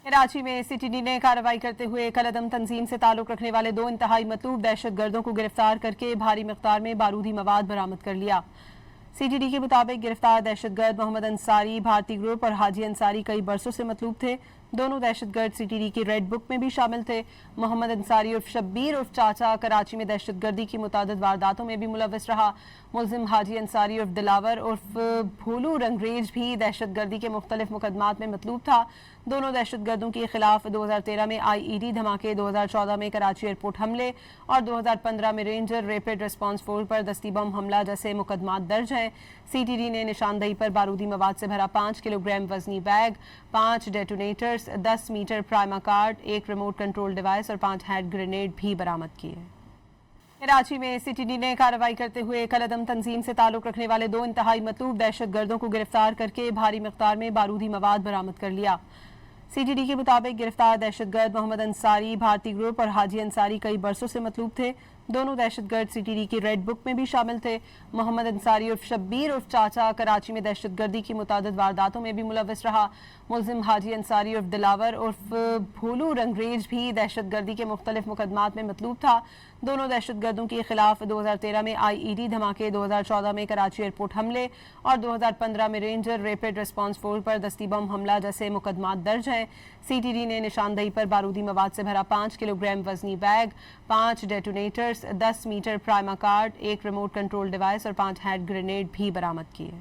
कराची में सीटीडी ने कार्रवाई करते हुए कलअदम तंजीम से ताल्लुक रखने वाले 2 इंतहाई मतलूब दहशतगर्दों को गिरफ्तार करके भारी मिकदार में बारूदी मवाद बरामद कर लिया। सीटीडी के मुताबिक गिरफ्तार दहशतगर्द मोहम्मद अंसारी, भारती ग्रुप और हाजी अंसारी कई बरसों से मतलूब थे। दोनों दहशतगर्द सीटीडी की रेड बुक में भी शामिल थे। मोहम्मद अंसारी उर्फ शब्बीर उर्फ चाचा कराची में दहशतगर्दी की मुतादिद वारदातों में भी मुलव्वस रहा। मुलजिम हाजी अंसारी उर्फ दिलावर उर्फ भोलू रंगरेज भी दहशतगर्दी के मुख्तलिफ मुकदमात में मतलूब था। दोनों दहशतगर्दों के खिलाफ 2013 में IED धमाके, 2014 में कराची एयरपोर्ट हमले और 2015 में रेंजर रैपिड रिस्पांस फोर्स पर दस्ती बम हमला जैसे मुकदमात दर्ज हैं। सीटीडी ने निशानदही पर बारूदी मवाद से भरा 5 किलोग्राम वजनी bag, 5 detonators, 10 metre prima cord, 1 remote control device और 5 हैंड ग्रेनेड भी बरामद किए। कराची में सीटीडी ने कार्रवाई करते हुए कलअदम तंजीम से ताल्लुक रखने वाले 2 इंतहाई मतलूब दहशतगर्दों को गिरफ्तार करके भारी मिकदार में बारूदी मवाद बरामद कर लिया। सीटीडी के मुताबिक गिरफ्तार दहशतगर्द मोहम्मद अंसारी, भारती ग्रुप और हाजी अंसारी कई बरसों से मतलूब थे। दोनों दहशतगर्द सीटीडी की रेड बुक में भी शामिल थे। मोहम्मद अंसारी उर्फ शब्बीर उर्फ चाचा कराची में दहशतगर्दी की मुतादिद वारदातों में भी मुलव्वस रहा। मुलजिम हाजी अंसारी उर्फ दिलावर उर्फ भोलू रंगरेज भी दहशतगर्दी के मुख्तलिफ मुकदमात में मतलूब था। दोनों दहशतगर्दों के खिलाफ 2013 में IED धमाके, 2014 में कराची एयरपोर्ट हमले और 2015 में रेंजर रैपिड रिस्पांस फोर्स पर दस्ती बम हमला जैसे मुकदमात दर्ज हैं। सीटीडी ने निशानदही पर बारूदी मवाद से भरा 5 किलोग्राम वजनी bag, 5 detonators, 10 metre prima cord, 1 remote control device और 5 हैंड ग्रेनेड भी बरामद किए।